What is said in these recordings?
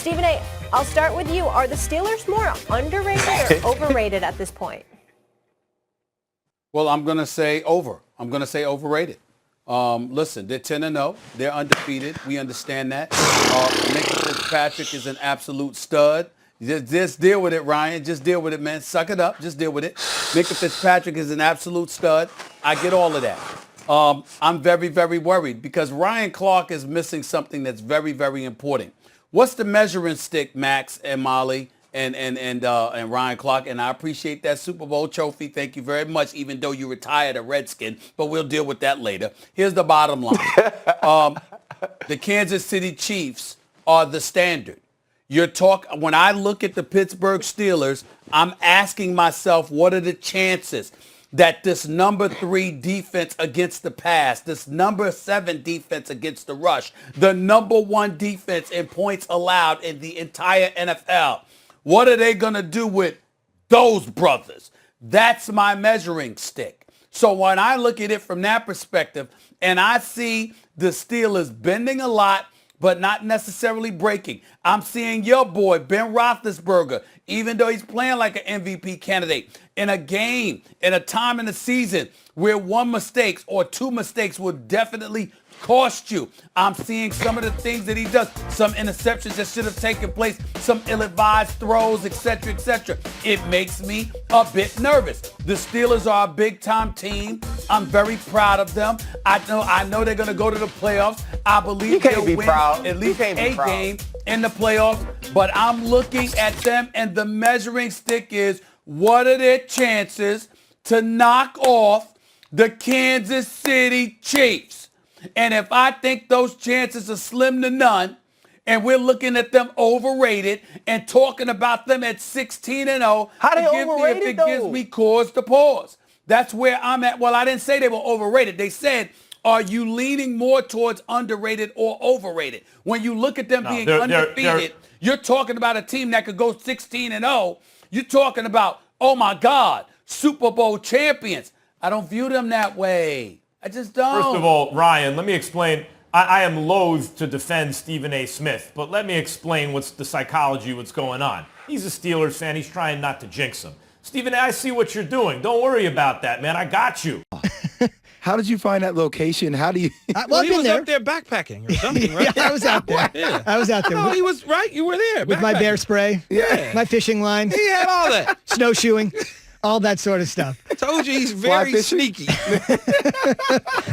Stephen A., I'll start with you. Are the Steelers more underrated or overrated at this point? Well, I'm going to say over. I'm going to say overrated. Listen, they're 10-0. They're undefeated. We understand that. Minka Fitzpatrick is an absolute stud. Just deal with it, Ryan. Just deal with it, man. Suck it up. Just deal with it. Minka Fitzpatrick is an absolute stud. I get all of that. I'm very, very worried because Ryan Clark is missing something that's very, very important. What's the measuring stick, Max and Molly and Ryan Clark? And I appreciate that Super Bowl trophy. Thank you very much, even though you retired a Redskin. But we'll deal with that later. Here's the bottom line. The Kansas City Chiefs are the standard. When I look at the Pittsburgh Steelers, I'm asking myself, what are the chances that this number 3 defense against the pass, this number 7 defense against the rush, the number 1 defense in points allowed in the entire NFL, what are they going to do with those brothers? That's my measuring stick. So when I look at it from that perspective and I see the Steelers bending a lot, but not necessarily breaking. I'm seeing your boy, Ben Roethlisberger, even though he's playing like an MVP candidate, in a game, in a time in the season where 1 mistake or 2 mistakes will definitely cost you. I'm seeing some of the things that he does, some interceptions that should have taken place, some ill-advised throws, etc., etc. It makes me a bit nervous. The Steelers are a big-time team. I'm very proud of them. I know they're going to go to the playoffs. I believe they'll win at least a game in the playoffs. But I'm looking at them, and the measuring stick is, what are their chances to knock off the Kansas City Chiefs? And if I think those chances are slim to none, and we're looking at them overrated and talking about them at 16-0, it gives me cause to pause. That's where I'm at. Well, I didn't say they were overrated. They said, are you leaning more towards underrated or overrated? When you look at them being undefeated, you're talking about a team that could go 16-0. You're talking about, oh my God, Super Bowl champions. I don't view them that way. I just don't. First of all, Ryan, let me explain. I am loath to defend Stephen A. Smith, but let me explain what's the psychology, what's going on. He's a Steelers fan. He's trying not to jinx him. Stephen A., I see what you're doing. Don't worry about that, man. I got you. How did you find that location? How do you? Well, he was up there backpacking or something, right? Yeah, I was out there. Yeah. I was out there. No, he was right. You were there. With my bear spray. Yeah. My fishing line. He had all that. Snowshoeing. All that sort of stuff. I told you he's very sneaky.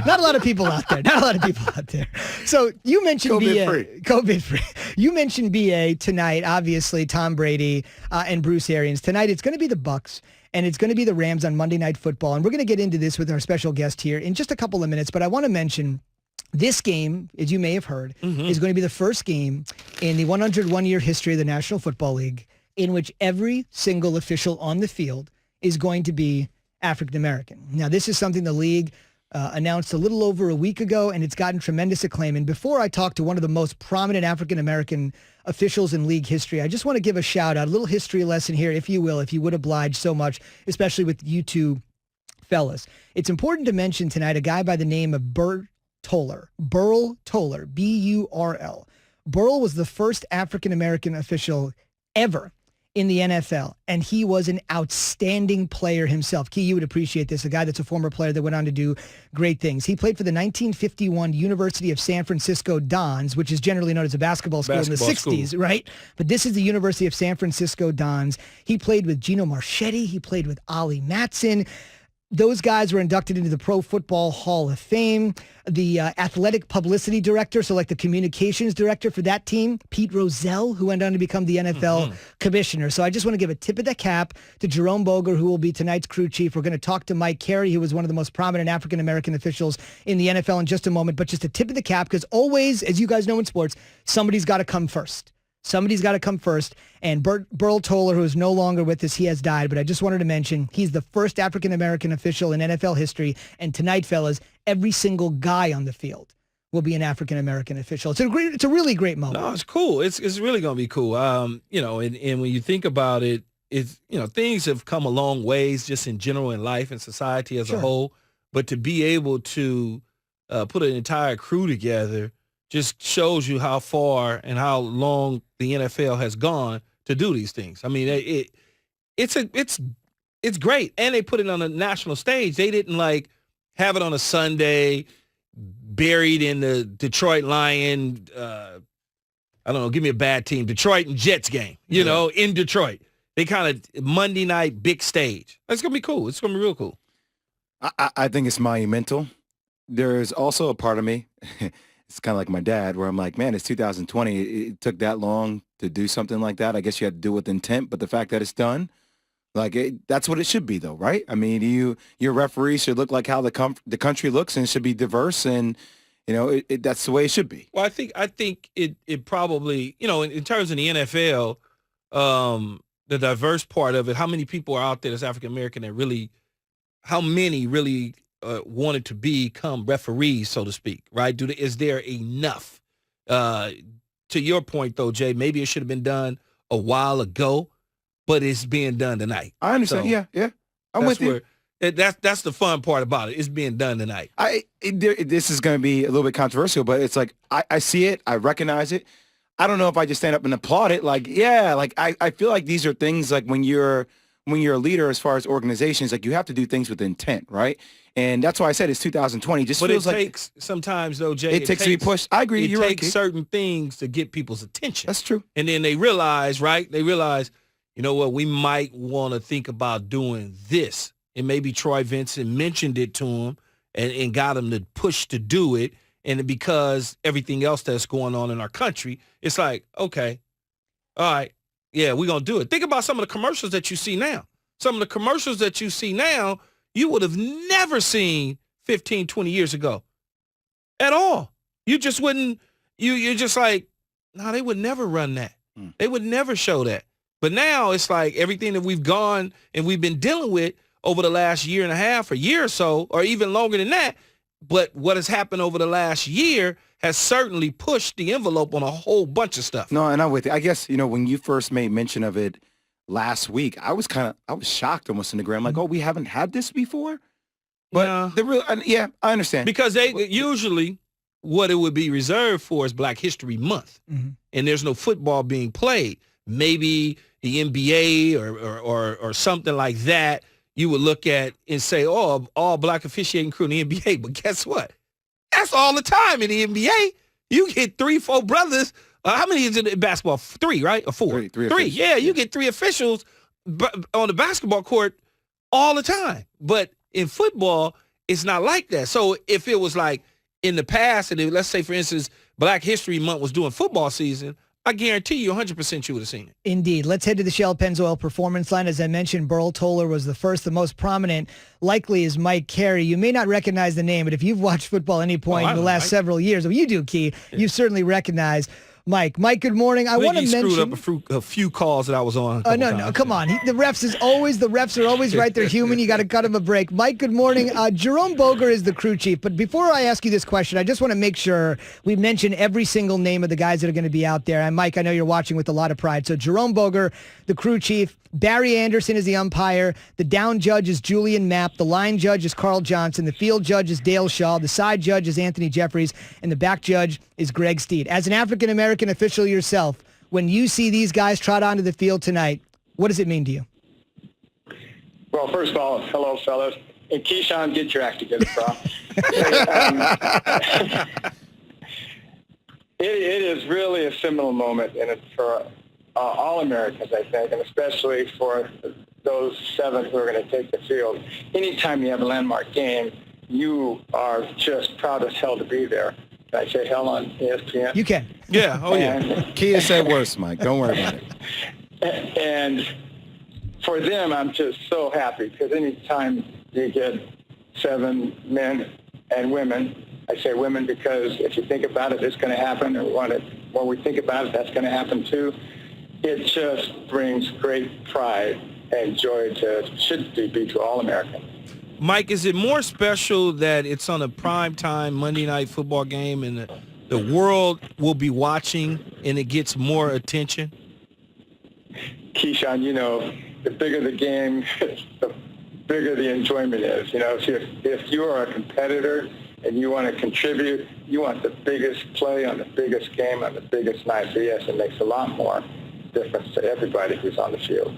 Not a lot of people out there. So you mentioned COVID free. You mentioned BA tonight, obviously, Tom Brady and Bruce Arians. Tonight it's going to be the Bucs and it's going to be the Rams on Monday Night Football. And we're going to get into this with our special guest here in just a couple of minutes. But I want to mention this game, as you may have heard, is going to be the first game in the 101-year history of the National Football League in which every single official on the field is going to be African-American. Now, this is something the league announced a little over a week ago, and it's gotten tremendous acclaim. And before I talk to one of the most prominent African-American officials in league history, I just want to give a shout-out, a little history lesson here, if you will, if you would oblige so much, especially with you two fellas. It's important to mention tonight a guy by the name of Burl Toller, B-U-R-L. Burl was the first African-American official ever in the NFL, and he was an outstanding player himself. Key, you would appreciate this, a guy that's a former player that went on to do great things. He played for the 1951 University of San Francisco Dons, which is generally known as a basketball school in the 60s, right? But this is the University of San Francisco Dons. He played with Gino Marchetti. He played with Ollie Matson. Those guys were inducted into the Pro Football Hall of Fame. The athletic publicity director, so like the communications director for that team, Pete Rozelle, who went on to become the NFL commissioner. So I just want to give a tip of the cap to Jerome Boger, who will be tonight's crew chief. We're going to talk to Mike Carey, who was one of the most prominent African-American officials in the NFL in just a moment. But just a tip of the cap, because always, as you guys know in sports, somebody's got to come first. Somebody's got to come first. And Burl Toller, who is no longer with us, he has died. But I just wanted to mention he's the first African-American official in NFL history. And tonight, fellas, every single guy on the field will be an African-American official. It's a really great moment. No, it's cool. It's really going to be cool. And when you think about it, things have come a long ways just in general in life and society as a whole. But to be able to put an entire crew together just shows you how far and how long the NFL has gone to do these things. I mean, it's great, and they put it on a national stage. They didn't like have it on a Sunday, buried in the Detroit Lion. I don't know. Give me a bad team, Detroit and Jets game. You know, in Detroit, they kind of Monday night big stage. It's gonna be cool. It's gonna be real cool. I think it's monumental. There's also a part of me, it's kind of like my dad, where I'm like, man, it's 2020. It took that long to do something like that. I guess you had to do it with intent, but the fact that it's done, like that's what it should be, though, right? I mean, your referee should look like how the country looks, and it should be diverse, and you know, that's the way it should be. Well, I think it probably, you know, in terms of the NFL, the diverse part of it, how many people are out there that's African American that really, how many really wanted to become referees, so to speak, right? Is there enough? To your point, though, Jay, maybe it should have been done a while ago, but it's being done tonight. I understand. So yeah. I'm with you. That's the fun part about it. It's being done tonight. This is going to be a little bit controversial, but it's like I see it. I recognize it. I don't know if I just stand up and applaud it. Like, yeah, like I feel like these are things like when you're a leader as far as organizations, like you have to do things with intent, right? And that's why I said it's 2020. Just but feels it like takes sometimes, though, Jay. It takes to be pushed. I agree. It takes certain things to get people's attention. That's true. And then they realize, right? They realize, you know what? We might want to think about doing this. And maybe Troy Vincent mentioned it to him and got him to push to do it. And because everything else that's going on in our country, it's like, okay, all right, yeah, we're going to do it. Think about some of the commercials that you see now. Some of the commercials that you see now, you would have never seen 15, 20 years ago at all. You just wouldn't, you're just like, no, they would never run that. They would never show that. But now it's like everything that we've gone and we've been dealing with over the last year and a half or year or so, or even longer than that. But what has happened over the last year has certainly pushed the envelope on a whole bunch of stuff. No, and I'm with you. I guess, you know, when you first made mention of it last week, I was shocked almost in the ground. Like, oh, we haven't had this before? But I understand. Because they usually what it would be reserved for is Black History Month. Mm-hmm. And there's no football being played. Maybe the NBA or something like that, you would look at and say, oh, all Black officiating crew in the NBA. But guess what? That's all the time in the NBA. You get 3-4 brothers. How many is it in basketball? 3, right? Or 4? Three. Yeah, you get 3 officials on the basketball court all the time. But in football, it's not like that. So if it was like in the past, and let's say, for instance, Black History Month was doing football season, I guarantee you 100% you would have seen it. Indeed. Let's head to the Shell Pennzoil Performance Line. As I mentioned, Burl Toller was the first. The most prominent likely is Mike Carey. You may not recognize the name, but if you've watched football at any point in the last several years, well, you do, Key, you certainly recognize Mike. Mike, good morning. I want to mention... screwed up a few calls that I was on. No, come on. The refs are always right. They're human. You got to cut him a break. Mike, good morning. Jerome Boger is the crew chief. But before I ask you this question, I just want to make sure we mention every single name of the guys that are going to be out there. And Mike, I know you're watching with a lot of pride. So Jerome Boger, the crew chief. Barry Anderson is the umpire. The down judge is Julian Mapp. The line judge is Carl Johnson. The field judge is Dale Shaw. The side judge is Anthony Jeffries. And the back judge is Greg Steed. As an African-American official yourself, when you see these guys trot onto the field tonight, what does it mean to you? Well, first of all, hello, fellas. And Keyshawn, get your act together, bro. It is really a seminal moment, and it's for all Americans, I think, and especially for those 7 who are going to take the field. Anytime you have a landmark game, you are just proud as hell to be there. Can I say hell on ESPN? You can. Yeah. Oh, yeah. Kia said worse, Mike. Don't worry about it. And for them, I'm just so happy because anytime you get 7 men and women, I say women because if you think about it, it's going to happen. And when we think about it, that's going to happen too. It just brings great pride and joy should be to all Americans. Mike, is it more special that it's on a primetime Monday night football game and the world will be watching and it gets more attention? Keyshawn, you know, the bigger the game, the bigger the enjoyment is. You know, if you are a competitor and you want to contribute, you want the biggest play on the biggest game on the biggest night. So yes, it makes a lot more difference to everybody who's on the field.